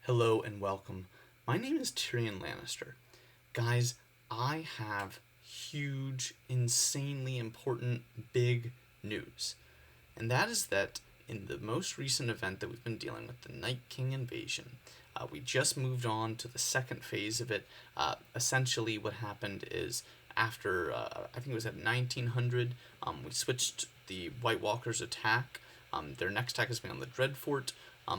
Hello and welcome. My name is TyrionLanstr. Guys, I have huge, insanely important, big news. And that is that in the most recent event that we've been dealing with, the Night King invasion, we just moved on to the second phase of it. Essentially, what happened is after, I think it was at 1900, we switched the White Walkers' attack. Their next attack has been on the Dreadfort,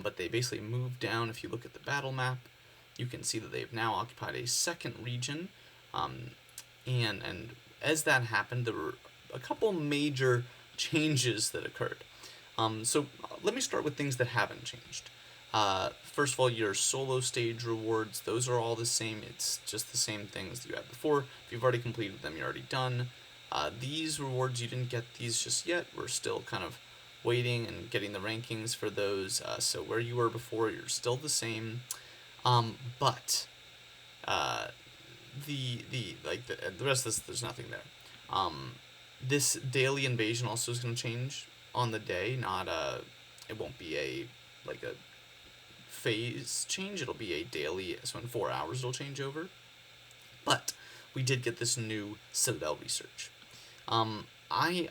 but they basically moved down. If you look at the battle map, you can see that they've now occupied a second region. And as that happened, there were a couple major changes that occurred. So let me start with things that haven't changed. First of all, your solo stage rewards, those are all the same. It's just the same things you had before. If you've already completed them, you're already done. These rewards, you didn't get these just yet. We're still kind of waiting and getting the rankings for those. So where you were before, you're still the same. But the rest of this, there's nothing there. This daily invasion also is going to change on the day. Not it won't be a phase change. It'll be a daily. So in 4 hours, it'll change over. But we did get this new Citadel research. I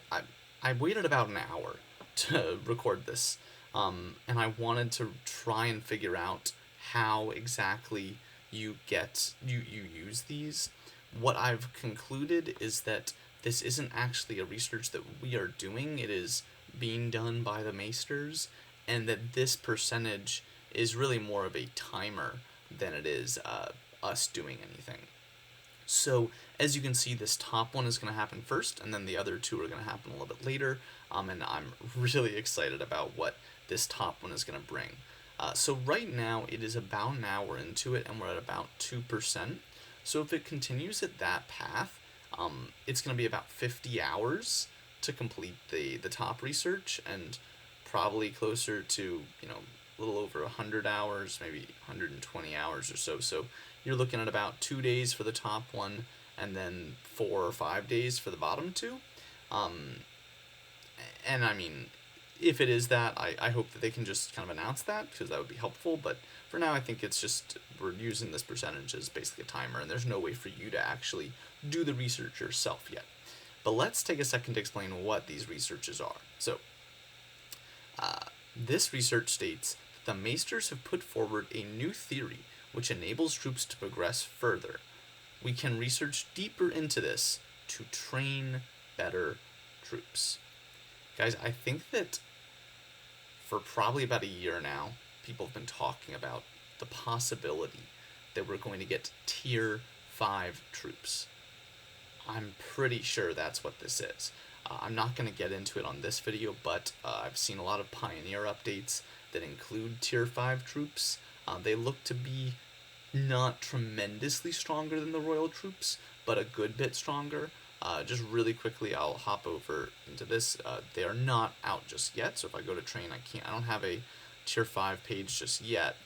waited about an hour to record this, and I wanted to try and figure out how exactly you use these. What I've concluded is that this isn't actually a research that we are doing. It is being done by the Maesters, and that this percentage is really more of a timer than it is us doing anything. So, as you can see, this top one is going to happen first, and then the other two are going to happen a little bit later, and I'm really excited about what this top one is going to bring. So right now, it is about an hour into it, and we're at about 2%. So if it continues at that path, it's going to be about 50 hours to complete the top research, and probably closer to, a little over 100 hours, maybe 120 hours or so. So you're looking at about 2 days for the top one, and then 4 or 5 days for the bottom two. And I mean, if it is that, I hope that they can just kind of announce that, because that would be helpful. But for now, I think it's just, we're using this percentage as basically a timer, and there's no way for you to actually do the research yourself yet. But let's take a second to explain what these researches are. So, this research states that the Maesters have put forward a new theory which enables troops to progress further. We can research deeper into this to train better troops. Guys, I think that for probably about a year now, people have been talking about the possibility that we're going to get Tier 5 troops. I'm pretty sure that's what this is. I'm not going to get into it on this video, but I've seen a lot of Pioneer updates that include Tier 5 troops. They look to be not tremendously stronger than the Royal troops, but a good bit stronger. Just really quickly, I'll hop over into this. They are not out just yet, so if I go to train, I don't have a Tier 5 page just yet.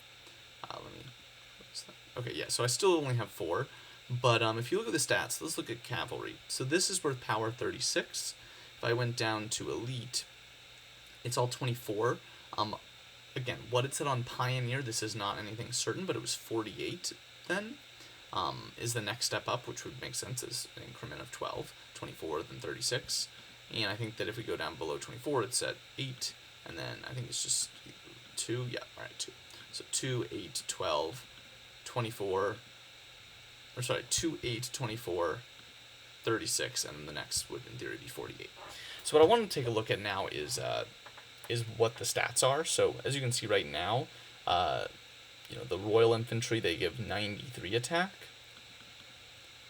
Okay, yeah, so I still only have 4. But if you look at the stats, let's look at Cavalry. So this is worth power 36. If I went down to Elite, it's all 24. Again, what it said on Pioneer, this is not anything certain, but it was 48 then. Is the next step up, which would make sense as an increment of 12, 24, then 36. And I think that if we go down below 24, it's at 8, and then I think it's just 2, yeah, alright, 2. So 2, 8, 12, 24, 2, 8, 24, 36, and then the next would in theory be 48. So what I want to take a look at now is what the stats are. So as you can see right now, the Royal Infantry, they give 93 attack.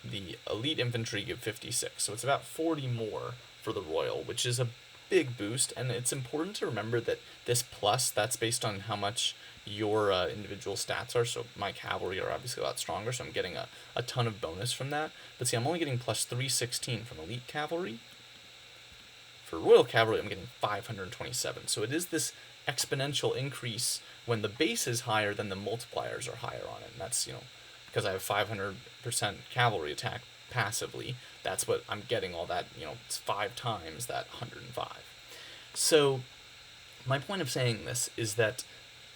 The Elite Infantry give 56, so it's about 40 more for the Royal, which is a big boost, and it's important to remember that this plus, that's based on how much your individual stats are. So my Cavalry are obviously a lot stronger, so I'm getting a ton of bonus from that. But see, I'm only getting plus 316 from Elite Cavalry. For Royal Cavalry, I'm getting 527, so it is this exponential increase when the base is higher than the multipliers are higher on it, and that's, because I have 500% cavalry attack passively, that's what I'm getting all that, it's 5 times that 105. So my point of saying this is that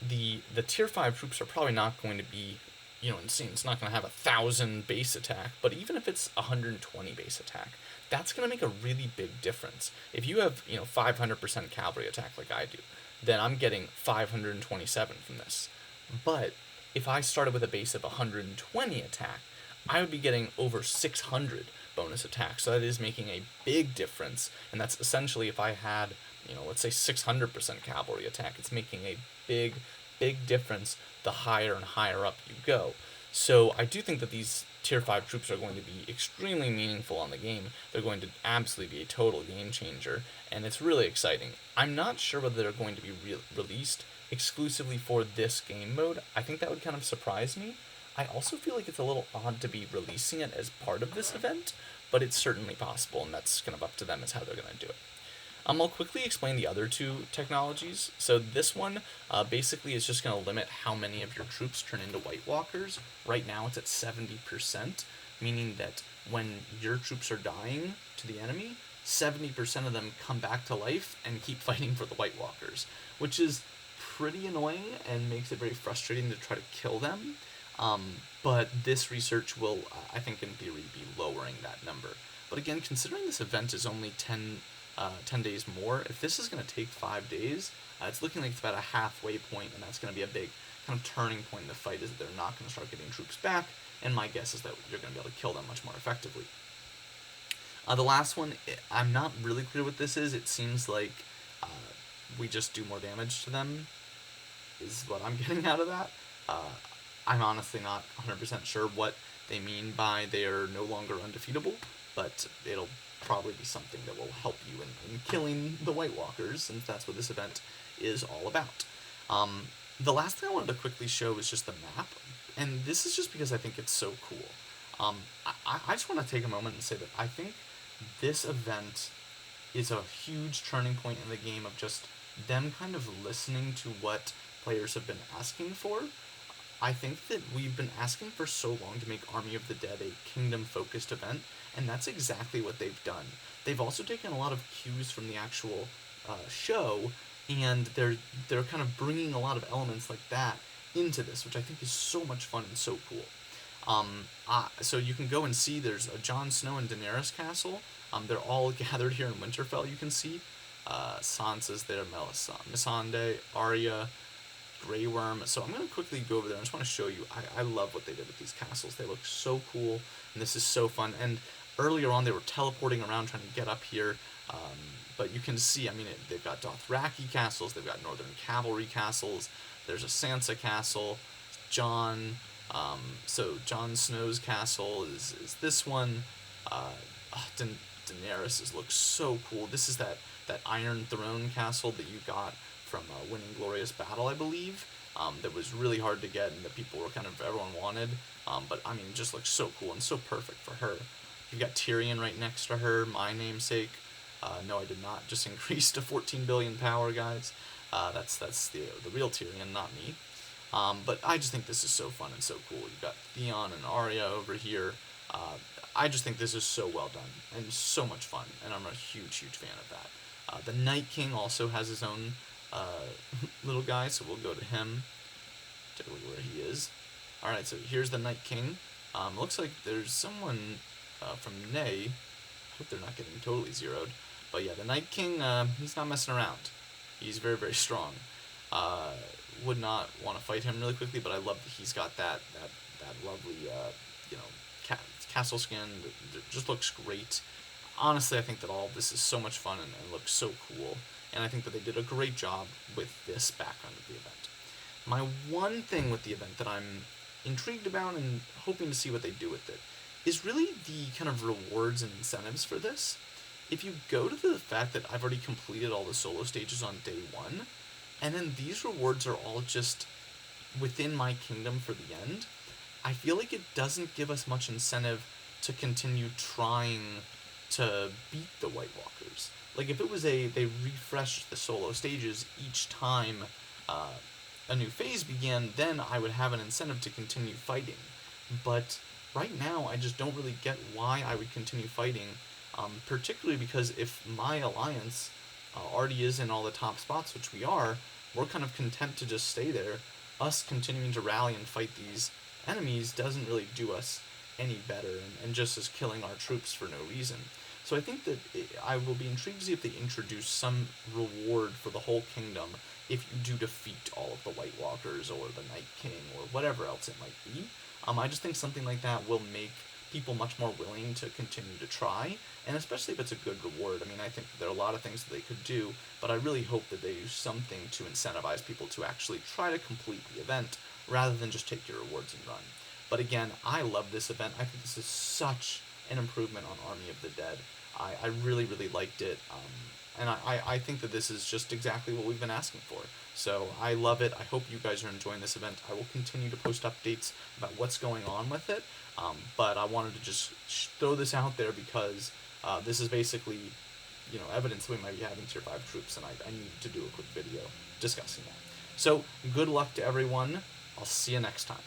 the tier 5 troops are probably not going to be, insane. It's not going to have 1,000 base attack, but even if it's 120 base attack, that's going to make a really big difference. If you have, 500% cavalry attack like I do, then I'm getting 527 from this. But if I started with a base of 120 attack, I would be getting over 600 bonus attack. So that is making a big difference. And that's essentially if I had, let's say 600% cavalry attack, it's making a big, big difference the higher and higher up you go. So I do think that these tier 5 troops are going to be extremely meaningful on the game. They're going to absolutely be a total game changer, and it's really exciting. I'm not sure whether they're going to be released exclusively for this game mode. I think that would kind of surprise me. I also feel like it's a little odd to be releasing it as part of this event, but it's certainly possible, and that's kind of up to them as how they're going to do it. I'll quickly explain the other two technologies. So this one basically is just going to limit how many of your troops turn into White Walkers. Right now it's at 70%, meaning that when your troops are dying to the enemy, 70% of them come back to life and keep fighting for the White Walkers, which is pretty annoying and makes it very frustrating to try to kill them. But this research will, I think, in theory, be lowering that number. But again, considering this event is only 10 days more, if this is going to take 5 days, it's looking like it's about a halfway point, and that's going to be a big kind of turning point in the fight, is that they're not going to start getting troops back, and my guess is that you're going to be able to kill them much more effectively. The last one, I'm not really clear what this is. It seems like we just do more damage to them, is what I'm getting out of that. I'm honestly not 100% sure what they mean by they are no longer undefeatable, but it'll probably be something that will help you in killing the White Walkers, since that's what this event is all about. The last thing I wanted to quickly show is just the map, and this is just because I think it's so cool. I just want to take a moment and say that I think this event is a huge turning point in the game of just them kind of listening to what players have been asking for. I think that we've been asking for so long to make Army of the Dead a kingdom-focused event, and that's exactly what they've done. They've also taken a lot of cues from the actual show, and they're kind of bringing a lot of elements like that into this, which I think is so much fun and so cool. So you can go and see there's a Jon Snow and Daenerys castle. They're all gathered here in Winterfell, you can see. Sansa's there, Missandei, Arya, Grey Worm. So I'm going to quickly go over there. I just want to show you. I love what they did with these castles. They look so cool, and this is so fun. And earlier on, they were teleporting around trying to get up here. But you can see, I mean, they've got Dothraki castles. They've got Northern Cavalry castles. There's a Sansa castle. So Jon Snow's castle is this one. Daenerys looks so cool. This is that Iron Throne castle that you got from Winning Glorious Battle, I believe, that was really hard to get and that everyone wanted, but I mean, it just looks so cool and so perfect for her. You've got Tyrion right next to her, my namesake. No, I did not just increase to 14 billion power, guys. That's the real Tyrion, not me. But I just think this is so fun and so cool. You've got Theon and Arya over here. I just think this is so well done and so much fun, and I'm a huge, huge fan of that. The Night King also has his own little guy, so we'll go to him. Take a look where he is. Alright, so here's the Night King. Looks like there's someone from Ney. I hope they're not getting totally zeroed. But yeah, the Night King, he's not messing around. He's very, very strong. Would not want to fight him really quickly, but I love that he's got that lovely, castle skin. It just looks great. Honestly, I think that all of this is so much fun and looks so cool. And I think that they did a great job with this background of the event. My one thing with the event that I'm intrigued about and hoping to see what they do with it is really the kind of rewards and incentives for this. If you go to the fact that I've already completed all the solo stages on day 1, and then these rewards are all just within my kingdom for the end, I feel like it doesn't give us much incentive to continue trying to beat the White Walkers. Like, if it was they refreshed the solo stages each time a new phase began, then I would have an incentive to continue fighting. But right now, I just don't really get why I would continue fighting, particularly because if my alliance already is in all the top spots, which we are, we're kind of content to just stay there. Us continuing to rally and fight these enemies doesn't really do us any better, and just as killing our troops for no reason. So I think that I will be intrigued to see if they introduce some reward for the whole kingdom if you do defeat all of the White Walkers or the Night King or whatever else it might be. I just think something like that will make people much more willing to continue to try, and especially if it's a good reward. I mean, I think there are a lot of things that they could do, but I really hope that they do something to incentivize people to actually try to complete the event rather than just take your rewards and run. But again, I love this event. I think this is such an improvement on Army of the Dead. I really, really liked it, and I think that this is just exactly what we've been asking for. So I love it. I hope you guys are enjoying this event. I will continue to post updates about what's going on with it, but I wanted to just throw this out there because this is basically, evidence that we might be having tier 5 troops, and I need to do a quick video discussing that. So good luck to everyone. I'll see you next time.